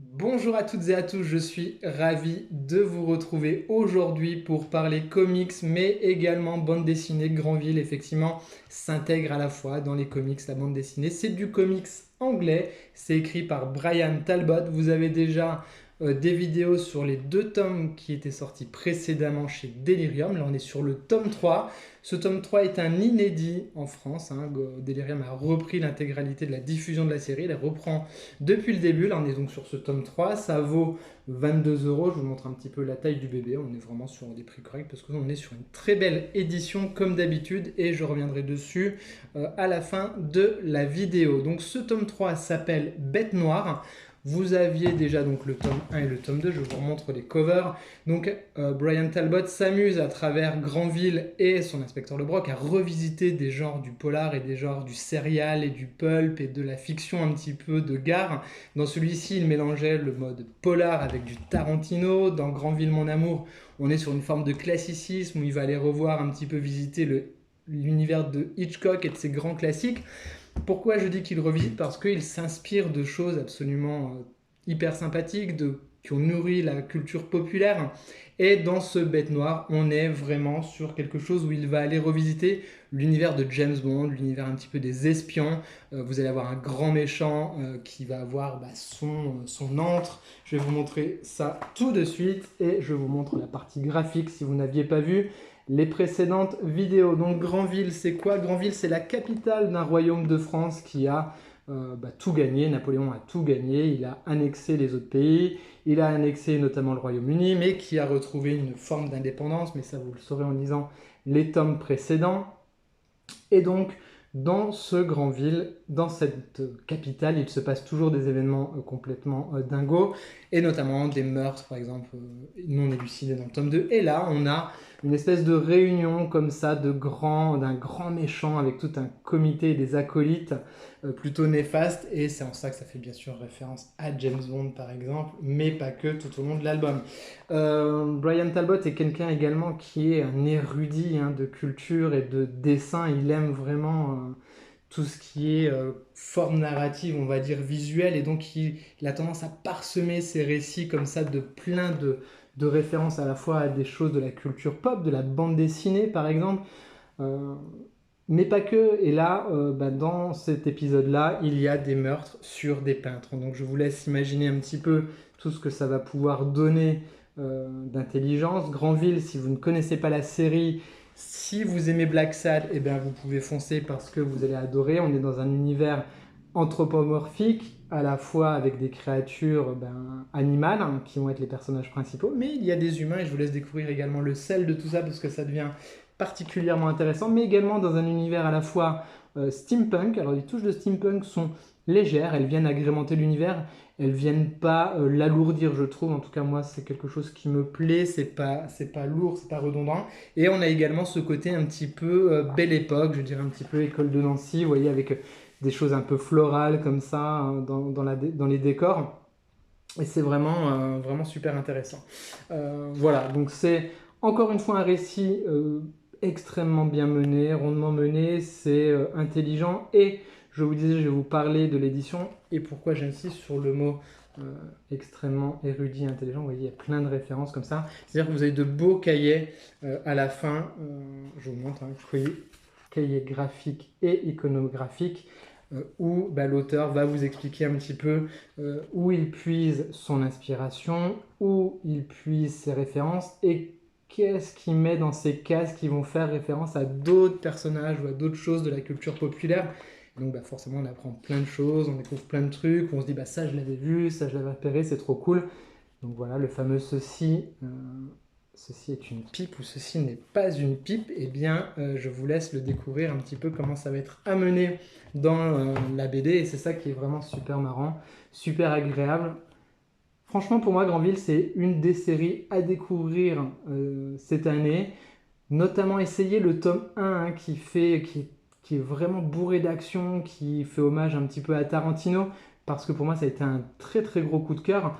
Bonjour à toutes et à tous, je suis ravi de vous retrouver aujourd'hui pour parler comics, mais également bande dessinée. Granville, effectivement, s'intègre à la fois dans les comics, la bande dessinée. C'est du comics anglais, c'est écrit par Brian Talbot. Vous avez déjà des vidéos sur les deux tomes qui étaient sortis précédemment chez Delirium. Là, on est sur le tome 3. Ce tome 3 est un inédit en France. Delirium a repris l'intégralité de la diffusion de la série. Il reprend depuis le début. Là, on est donc sur ce tome 3. Ça vaut 22 euros. Je vous montre un petit peu la taille du bébé. On est vraiment sur des prix corrects parce qu'on est sur une très belle édition comme d'habitude. Et je reviendrai dessus à la fin de la vidéo. Donc ce tome 3 s'appelle Bête Noire. Vous aviez déjà donc le tome 1 et le tome 2, je vous remontre les covers. Donc Brian Talbot s'amuse à travers Granville et son inspecteur Lebrock à revisiter des genres du polar et des genres du serial et du pulp et de la fiction un petit peu de gare. Dans celui-ci, il mélangeait le mode polar avec du Tarantino. Dans Granville mon amour, on est sur une forme de classicisme où il va aller revoir un petit peu visiter l'univers de Hitchcock et de ses grands classiques. Pourquoi je dis qu'il revisite? Parce qu'il s'inspire de choses absolument hyper sympathiques, qui ont nourri la culture populaire. Et dans ce Bête Noire, on est vraiment sur quelque chose où il va aller revisiter l'univers de James Bond, l'univers un petit peu des espions. Vous allez avoir un grand méchant qui va avoir son antre. Je vais vous montrer ça tout de suite et je vous montre la partie graphique si vous n'aviez pas vu les précédentes vidéos. Donc Granville, c'est quoi? Granville, c'est la capitale d'un royaume de France qui a tout gagné. Napoléon a tout gagné. Il a annexé les autres pays. Il a annexé notamment le Royaume-Uni, mais qui a retrouvé une forme d'indépendance. Mais ça, vous le saurez en lisant les tomes précédents. Et donc, dans ce Granville, dans cette capitale, il se passe toujours des événements complètement dingos, et notamment des meurtres, par exemple, non élucidés dans le tome 2. Et là, on a une espèce de réunion comme ça d'un grand méchant avec tout un comité et des acolytes plutôt néfastes. Et c'est en ça que ça fait bien sûr référence à James Bond, par exemple, mais pas que tout au long de l'album. Brian Talbot est quelqu'un également qui est un érudit de culture et de dessin. Il aime vraiment tout ce qui est forme narrative, on va dire visuelle, et donc il a tendance à parsemer ses récits comme ça de plein de références à la fois à des choses de la culture pop, de la bande dessinée par exemple, euh, mais pas que. Et là, dans cet épisode-là, il y a des meurtres sur des peintres. Donc je vous laisse imaginer un petit peu tout ce que ça va pouvoir donner d'intelligence. Granville, si vous ne connaissez pas la série, si vous aimez Black Sad, eh bien vous pouvez foncer parce que vous allez adorer. On est dans un univers anthropomorphique, à la fois avec des créatures animales qui vont être les personnages principaux, mais il y a des humains et je vous laisse découvrir également le sel de tout ça parce que ça devient particulièrement intéressant, mais également dans un univers à la fois steampunk. Alors les touches de steampunk sont légères, elles viennent agrémenter l'univers, elles viennent pas l'alourdir, je trouve. En tout cas, moi, c'est quelque chose qui me plaît, c'est pas lourd, c'est pas redondant. Et on a également ce côté un petit peu belle époque, je dirais un petit peu école de Nancy, vous voyez, avec des choses un peu florales comme ça dans les décors. Et c'est vraiment super intéressant. Voilà, donc c'est encore une fois un récit extrêmement bien mené, rondement mené, c'est intelligent. Et je vous disais, je vais vous parler de l'édition et pourquoi j'insiste sur le mot extrêmement érudit, intelligent. Vous voyez, il y a plein de références comme ça. C'est-à-dire que vous avez de beaux cahiers à la fin. Je vous montre, vous voyez, cahiers graphiques et iconographiques où l'auteur va vous expliquer un petit peu où il puise son inspiration, où il puise ses références et qu'est-ce qu'il met dans ces cases qui vont faire référence à d'autres personnages ou à d'autres choses de la culture populaire. Donc forcément on apprend plein de choses, on découvre plein de trucs, on se dit ça je l'avais vu, ça je l'avais repéré, c'est trop cool. Donc voilà, le fameux ceci est une pipe ou ceci n'est pas une pipe, eh bien je vous laisse le découvrir un petit peu comment ça va être amené dans la BD et c'est ça qui est vraiment super marrant, super agréable. Franchement pour moi Granville c'est une des séries à découvrir cette année, notamment essayer le tome 1 qui est vraiment bourré d'action, qui fait hommage un petit peu à Tarantino parce que pour moi ça a été un très très gros coup de cœur.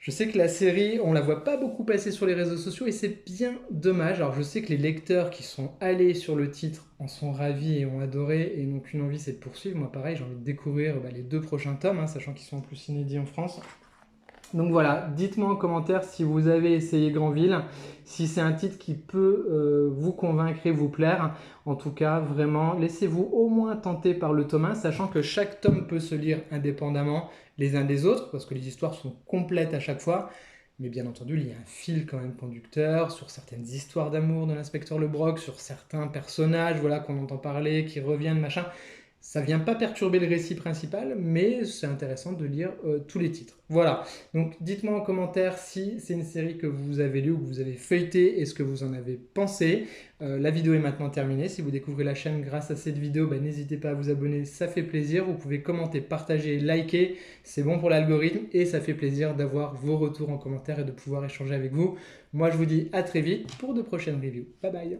Je sais que la série, on la voit pas beaucoup passer sur les réseaux sociaux et c'est bien dommage. Alors je sais que les lecteurs qui sont allés sur le titre en sont ravis et ont adoré et n'ont qu'une envie, c'est de poursuivre. Moi pareil, j'ai envie de découvrir les deux prochains tomes, sachant qu'ils sont en plus inédits en France. Donc voilà, dites-moi en commentaire si vous avez essayé Granville, si c'est un titre qui peut vous convaincre et vous plaire. En tout cas, vraiment, laissez-vous au moins tenter par le tome 1, sachant que chaque tome peut se lire indépendamment les uns des autres, parce que les histoires sont complètes à chaque fois. Mais bien entendu, il y a un fil quand même conducteur sur certaines histoires d'amour de l'inspecteur Lebrock, sur certains personnages voilà, qu'on entend parler, qui reviennent, machin. Ça vient pas perturber le récit principal, mais c'est intéressant de lire tous les titres. Voilà, donc dites-moi en commentaire si c'est une série que vous avez lue ou que vous avez feuilleté et ce que vous en avez pensé. La vidéo est maintenant terminée. Si vous découvrez la chaîne grâce à cette vidéo, n'hésitez pas à vous abonner, ça fait plaisir. Vous pouvez commenter, partager, liker, c'est bon pour l'algorithme et ça fait plaisir d'avoir vos retours en commentaire et de pouvoir échanger avec vous. Moi, je vous dis à très vite pour de prochaines reviews. Bye bye.